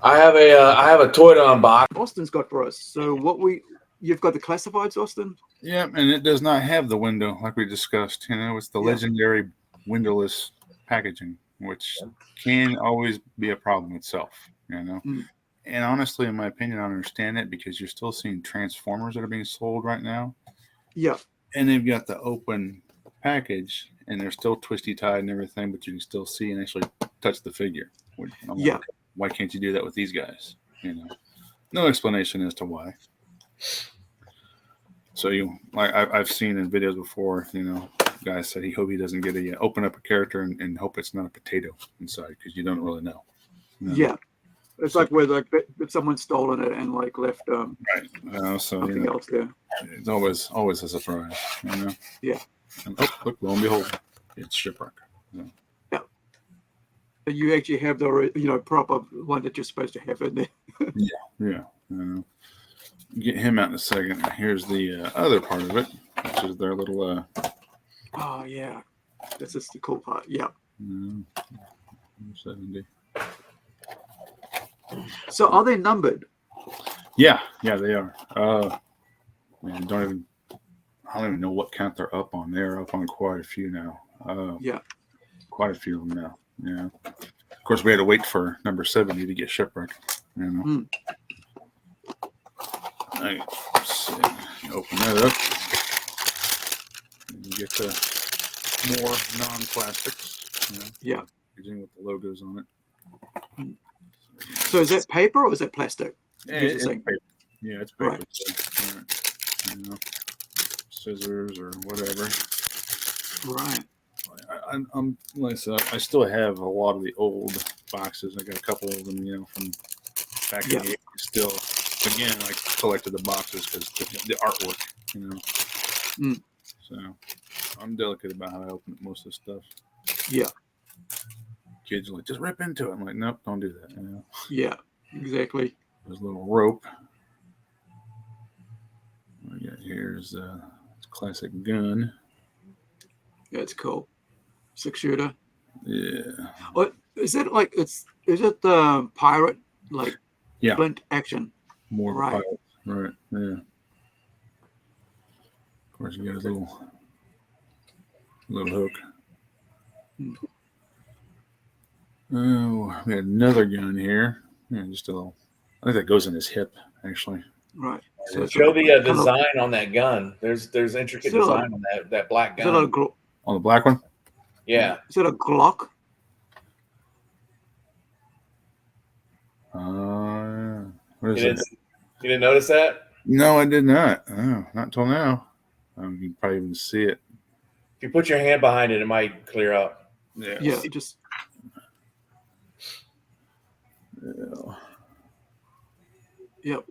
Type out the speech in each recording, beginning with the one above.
I have a toy to unbox. Austin's got for us. So you've got the classifieds, Austin? Yeah, and it does not have the window like we discussed. It's the legendary windowless packaging, which can always be a problem itself. And honestly, in my opinion, I understand it because you're still seeing Transformers that are being sold right now. Yeah. And they've got the open package, and they're still twisty tied and everything, but you can still see and actually touch the figure. Yeah. Why can't you do that with these guys? No explanation as to why. So I've seen in videos before, guys said he hope he doesn't get open up a character and hope it's not a potato inside because you don't really know. Yeah, it's like where if someone's stolen it and left right. Something else there. It's always a surprise. Yeah. And, look, lo and behold, it's Shipwreck. Yeah. But you actually have the proper one that you're supposed to have in there. Yeah. Get him out in a second. Here's the other part of it, which is their little. Oh yeah, this is the cool part. Yeah. 70. So are they numbered? Yeah, they are. I don't even know what count they're up on. They're up on quite a few now. Quite a few of them now. Yeah. Of course, we had to wait for number 70 to get Shipwreck. Let's see. Open that up. And you get the more non-plastics. Yeah. Using with the logos on it. So is that paper or is that plastic? It's paper. Yeah, it's paper. Right. So, scissors or whatever. Right. I'm like I said, I still have a lot of the old boxes. I got a couple of them, from back in the 80s still. Again, I collected the boxes because the artwork, So I'm delicate about how I open most of the stuff. Yeah. Kids are like, just rip into it. I'm like, nope, don't do that. Yeah, exactly. There's a little rope. Here's a classic gun. Yeah, it's cool. 6-shooter. Yeah. What is it like? Is it the pirate Flint action? More right. Right. Yeah. Of course, you got a little hook. Oh, we had another gun here. Yeah, just a little. I think that goes in his hip, actually. Right. So show the design on that gun. There's intricate design on that black gun. On the black one? Yeah. Is it a Glock? What is it? You didn't notice that? No, I did not. Oh, not until now. You can probably even see it. If you put your hand behind it, it might clear up. Yeah. Yeah, just. Yeah. Yep.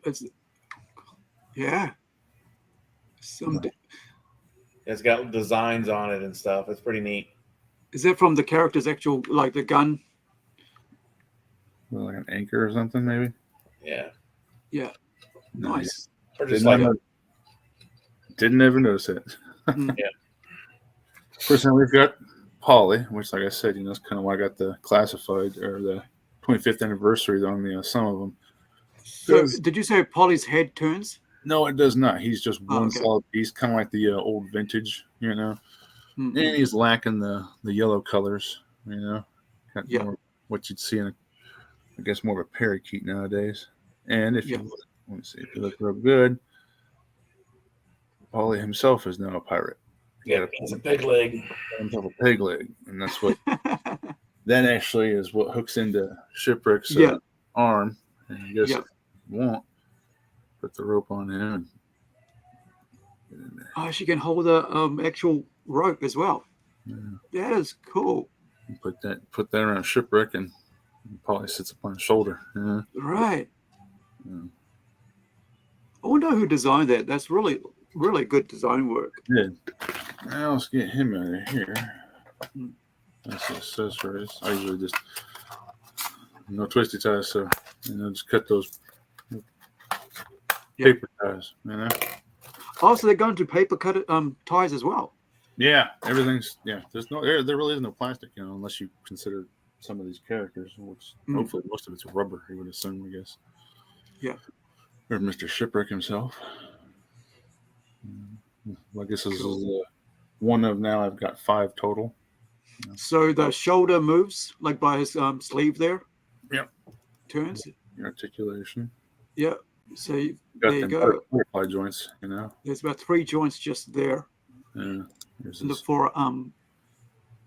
Yeah. It's got designs on it and stuff. It's pretty neat. Is that from the character's actual, the gun? Like an anchor or something, maybe? Yeah. Yeah. Nice. Or just didn't ever notice it. Yeah. Of course, now we've got Polly, which, like I said, that's kind of why I got the classified or the 25th anniversary on some of them. So, did you say Polly's head turns? No, it does not. He's just one solid piece, kind of like the old vintage, And he's lacking the yellow colors, Got more what you'd see in I guess more of a parakeet nowadays. And if you look real good, Polly himself is now a pirate. Yeah, it's a pig leg. Himself a pig leg, and that's what. That actually is what hooks into Shipwreck's arm. And I guess if you want, put the rope on him. Oh, she can hold the actual rope as well. Yeah. That is cool. You put that around Shipwreck, and Polly sits upon his shoulder. Yeah. Right. Yeah. I wonder who designed that. That's really, really good design work. Yeah. Now let's get him out of here. That's the accessories. I usually just no twisty ties, so just cut those paper ties. Oh, so they're going to paper cut ties as well. Yeah, everything's There really is no plastic, unless you consider some of these characters, which hopefully most of it's rubber, you would assume, I guess. Yeah. Or Mr. Shipwreck himself. Well, I guess this is one of now. I've got 5 total. So the shoulder moves like by his sleeve there. Yep. Turns. Your articulation. Yeah. So Got there you them go. butterfly joints, you know. There's about 3 joints just there. Yeah. And the 4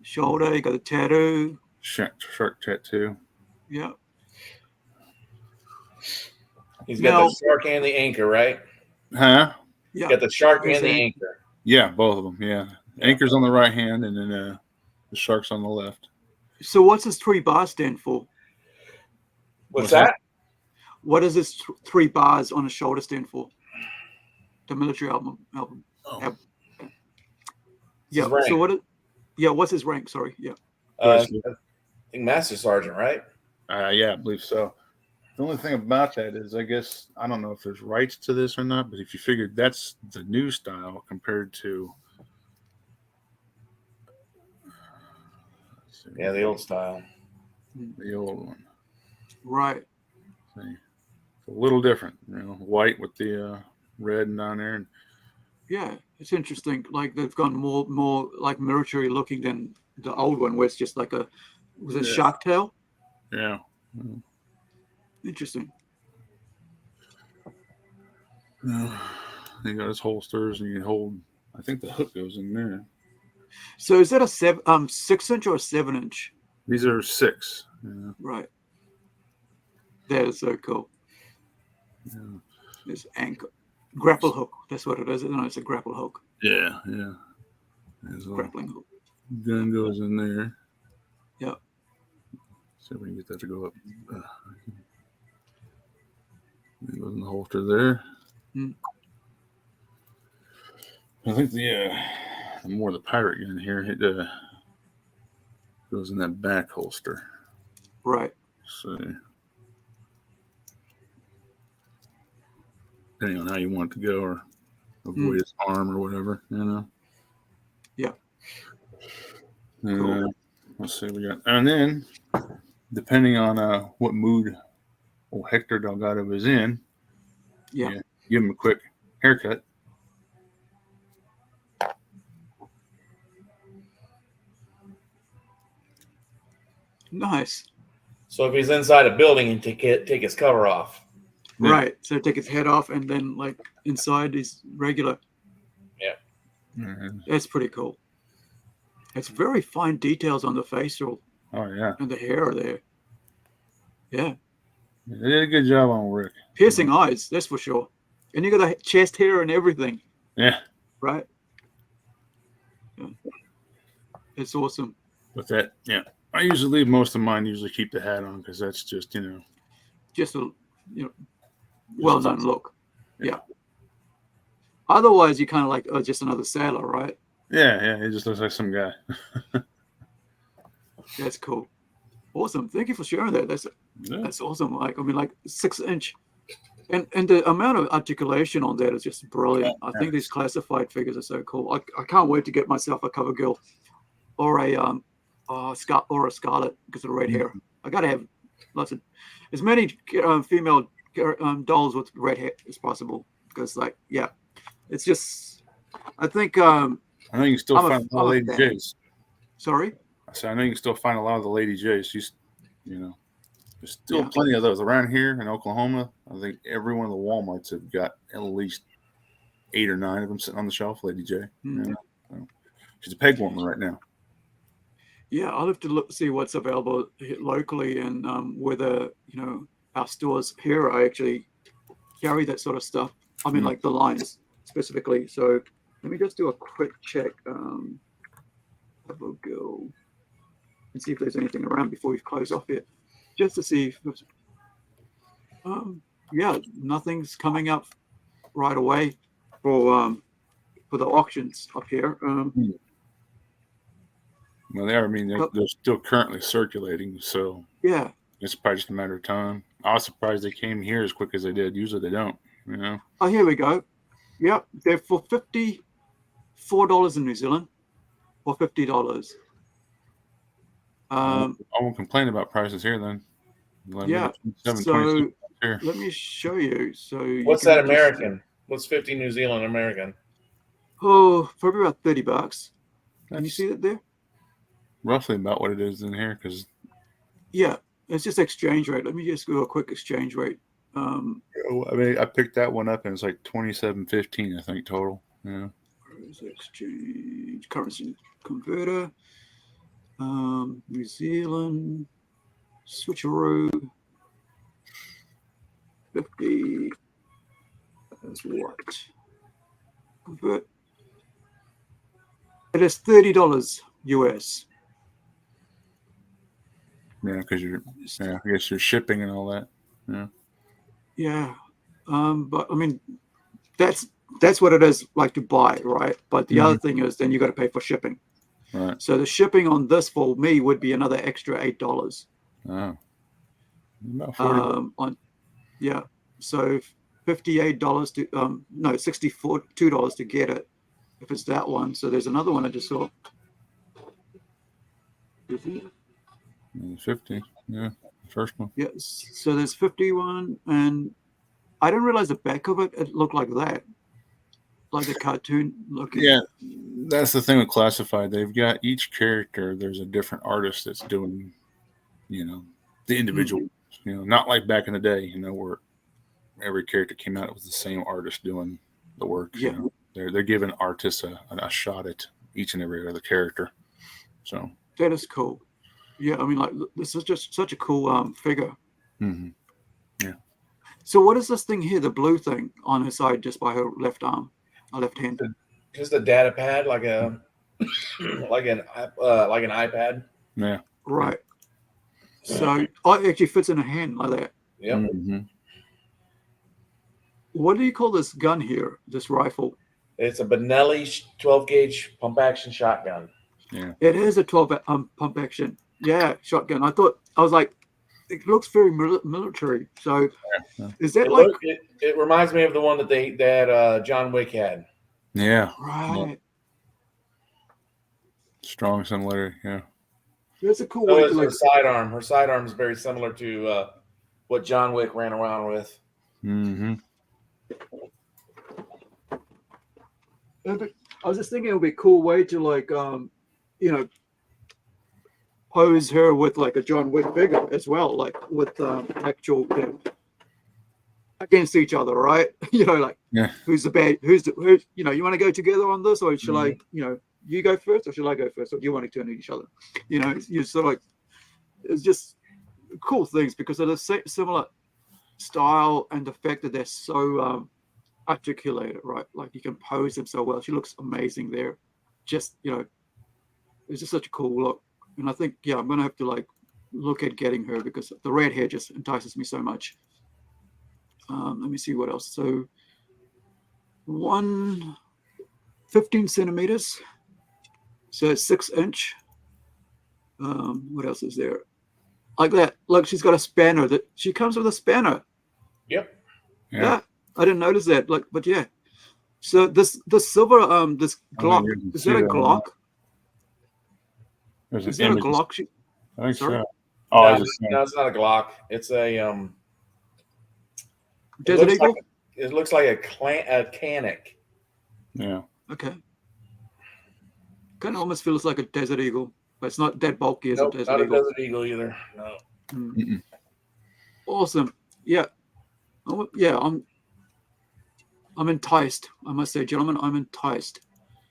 shoulder. You got a tattoo. Shark tattoo. Yeah. He's got the shark and the anchor, right? Huh? Yeah. Got the shark and the anchor. Yeah, both of them. Yeah. Anchor's on the right hand, and then the shark's on the left. So what's this 3 bars stand for? What's that? What does this 3 bars on the shoulder stand for? The military album. Oh. Yeah. So what's his rank? Sorry. Yeah. I think Master Sergeant, right? Yeah, I believe so. The only thing about that is, I guess, I don't know if there's rights to this or not, but if you figured that's the new style compared to. Yeah, the old style. The old one. Right. See, it's a little different, you know, white with the red down there. And yeah, it's interesting. Like they've gone more like military looking than the old one, where it's just like a shark tail. Yeah. Interesting. He got his holsters, and you can hold. I think the hook goes in there. So is that a 6-inch or a 7-inch? These are 6. Yeah. Right. That is so cool. Yeah. This anchor, grapple hook. That's what it is. No, it's a grapple hook. Yeah. There's a Grappling hook. gun goes in there. Yeah. See if we can get that to go up. It goes in the holster there. I think the more the pirate gun here, it goes in that back holster. Right. So depending on how you want it to go, or avoid his arm or whatever, you know. Yeah. Cool. Let's see what we got. And then, depending on what mood old Hector Delgado is in, give him a quick haircut. Nice. So if he's inside a building and take his cover off. Yeah. Right. So take his head off, and then like inside is regular. Yeah. Mm-hmm. That's pretty cool. It's very fine details on the facial. Oh yeah. And the hair there. Yeah. They did a good job on Rick. Piercing eyes, that's for sure. And you got the chest hair and everything. Yeah. Right. Yeah. It's awesome. With that, yeah. I usually leave most of mine. Usually keep the hat on because that's just just a well-known look. Yeah. Otherwise, you kind of like just another sailor, right? Yeah. He just looks like some guy. That's cool. Awesome. Thank you for sharing that. That's awesome. Like 6-inch, and the amount of articulation on that is just brilliant. I think these classified figures are so cool. I can't wait to get myself a cover girl or a Scarlet because of the red hair. I gotta have as many female dolls with red hair as possible because it's just I think I know you can still find a lot of Lady J's. Sorry? I know you can still find a lot of the Lady J's. She's there's still plenty of those around here in Oklahoma. I think every one of the Walmarts have got at least 8 or 9 of them sitting on the shelf. Lady J. She's a peg woman right now. Yeah, I'll have to see what's available locally and whether our stores here I actually carry that sort of stuff. I mean, like the lines specifically. So let me just do a quick check. Have a go and see if there's anything around before we close off here, just to see if nothing's coming up right away for the auctions up here. Well, they are. I mean, they're still currently circulating, so yeah, it's probably just a matter of time. I was surprised they came here as quick as they did. Usually they don't, Oh, here we go. Yep, they're for $54 in New Zealand, or $50. I won't complain about prices here then. Yeah. 7, So 26 here. let me show you. So What's that American? What's 50 New Zealand American? Oh, probably about $30. Can you That's see it there? roughly about what it is in here because Yeah, it's just exchange rate. Let me just do a quick exchange rate. I mean I picked that one up and it's like 27.15 I think total. Yeah. Where's the exchange currency converter? New Zealand switcheroo 50. That's what? Convert. It is $30 US. Yeah, because I guess you're shipping and all that. Yeah. Yeah. But I mean, that's what it is like to buy, right? But the other thing is then you got to pay for shipping. Right. So the shipping on this for me would be another extra $8. Oh. About 40. So $58 to $62 to get it if it's that one. So there's another one I just saw. 50. Yeah. The first one. Yes. So there's 51, and I didn't realize the back of it looked like that. Like a cartoon looking. Yeah. That's the thing with Classified. They've got each character, there's a different artist that's doing, the individual, not like back in the day, where every character came out, it was the same artist doing the work. Yeah. They're giving artists a shot at each and every other character. So that is cool. Yeah, I mean, like this is just such a cool figure. Mm-hmm. Yeah. So what is this thing here? The blue thing on her side, just by her left arm, her left hand. Just a data pad, like an iPad. Yeah. Right. So it actually fits in a hand like that. Yep. Mm-hmm. What do you call this gun here? This rifle? It's a Benelli 12 gauge pump action shotgun. Yeah. It is a 12 pump action. Yeah, shotgun. I was like, it looks very military. So is that it reminds me of the one that John Wick had. Yeah. Right. Yeah. Strong similarity. Yeah. That's a cool So way is to her sidearm. Her sidearm is very similar to what John Wick ran around with. Mm-hmm. I was just thinking it would be a cool way to pose her with like a John Wick figure as well, like with actual against each other, right? Who's the bad? Who's you want to go together on this, or should I, you go first, or should I go first, or do you want to turn to each other? You're sort of like, it's just cool things because of the similar style and the fact that they're so articulated, right? Like you can pose them so well. She looks amazing there. Just it's just such a cool look. And I think I'm gonna have to look at getting her because the red hair just entices me so much. Let me see what else. So 15 centimeters. So 6-inch. What else is there? Like that. Look, she's got a spanner. That she comes with a spanner. Yep. Yeah. I didn't notice that. But yeah. So this silver this Glock, is that a Glock? Is that a Glock? I think Sorry? so. Oh, no, it's not a Glock. It's a Desert Eagle? It looks like a Canic. Yeah. Okay. Kind of almost feels like a Desert Eagle, but it's not that bulky as a Desert not Eagle. a Desert Eagle either. No. Mm-mm. Awesome. Yeah. Oh, yeah. I'm enticed. I must say, gentlemen, I'm enticed.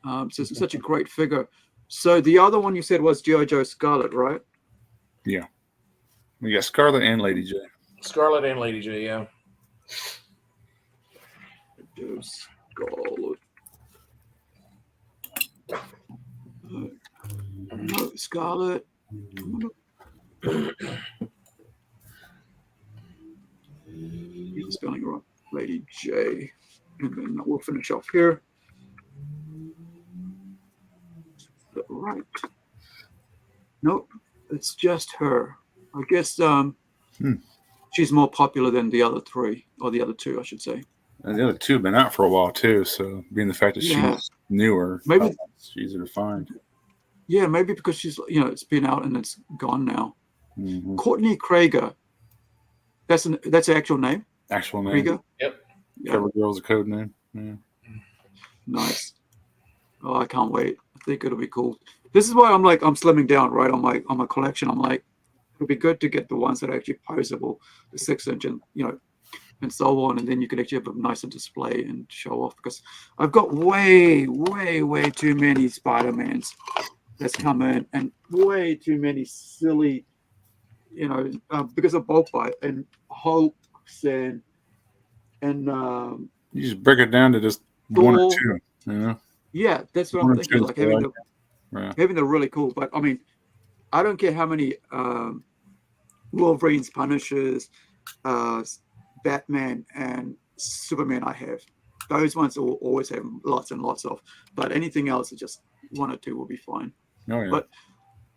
So it's such a great figure. So the other one you said was G.I. Joe Scarlet, right? Yeah. We got Scarlet and Lady J. Scarlet and Lady J, yeah. Joe Scarlet. No, Scarlet. You're spelling wrong. Lady J. And then we'll finish off here. Right. Nope. It's just her. I guess she's more popular than the other three, or the other two, I should say. And the other two have been out for a while too, so being the fact that she's newer, maybe it's easier to find. Yeah, maybe because she's, it's been out and it's gone now. Mm-hmm. Courtney Krieger. That's the actual name. Actual name. Krieger. Yep. Yeah. Cover Girl's a code name. Yeah. Nice. Oh, I can't wait. I think it'll be cool. This is why I'm slimming down, right, on my collection. I'm like, it'll be good to get the ones that are actually posable, the 6-inch, and and so on, and then you can actually have a nicer display and show off, because I've got way too many Spider-Mans that's come in, and way too many silly, because of bulk buy and Hulks and You just break it down to just one or two. Yeah, that's what I'm thinking. Like having the really cool, but I mean, I don't care how many Wolverines, Punishers, Batman, and Superman I have. Those ones will always have lots and lots of. But anything else, just one or two will be fine. Oh, yeah. But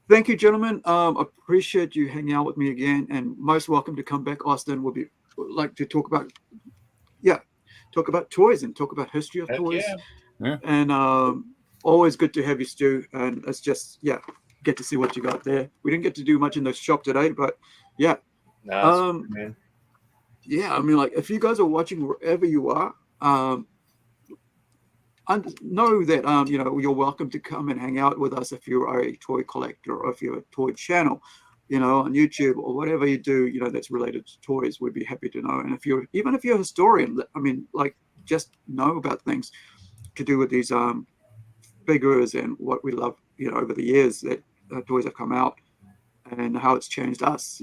thank you, gentlemen. Appreciate you hanging out with me again, and most welcome to come back. Austin would like to talk about toys and talk about history of toys. Yeah. And always good to have you, Stu. And let's just get to see what you got there. We didn't get to do much in the shop today, but yeah. Man. Yeah, I mean, like, if you guys are watching wherever you are, know that you're welcome to come and hang out with us if you are a toy collector, or if you have a toy channel, on YouTube, or whatever you do, that's related to toys. We'd be happy to know. And if you're a historian, I mean, like, just know about things to do with these figures and what we love, over the years that toys have come out, and how it's changed us,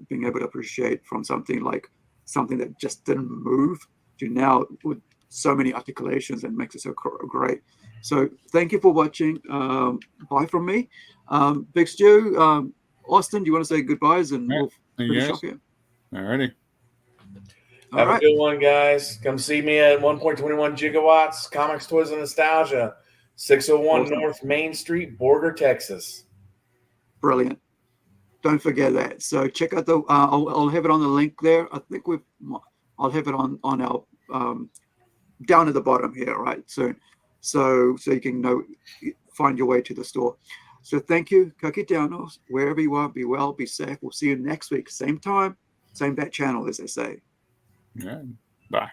being able to appreciate from something that just didn't move to now with so many articulations, and makes it so great. So thank you for watching. Bye from me. Big Stu, Austin, do you want to say goodbyes, and we'll finish up here? Alrighty. Have a good one, guys. Come see me at 1.21 Gigawatts, Comics, Toys, and Nostalgia, 601 North Main Street, Borger, Texas. Brilliant. Don't forget that. So check out I'll have it on the link there. I think I'll have it on our down at the bottom here, right? So you can find your way to the store. So thank you, Kakitianos. Wherever you are, be well, be safe. We'll see you next week, same time, same bat channel, as they say. Yeah. Bye.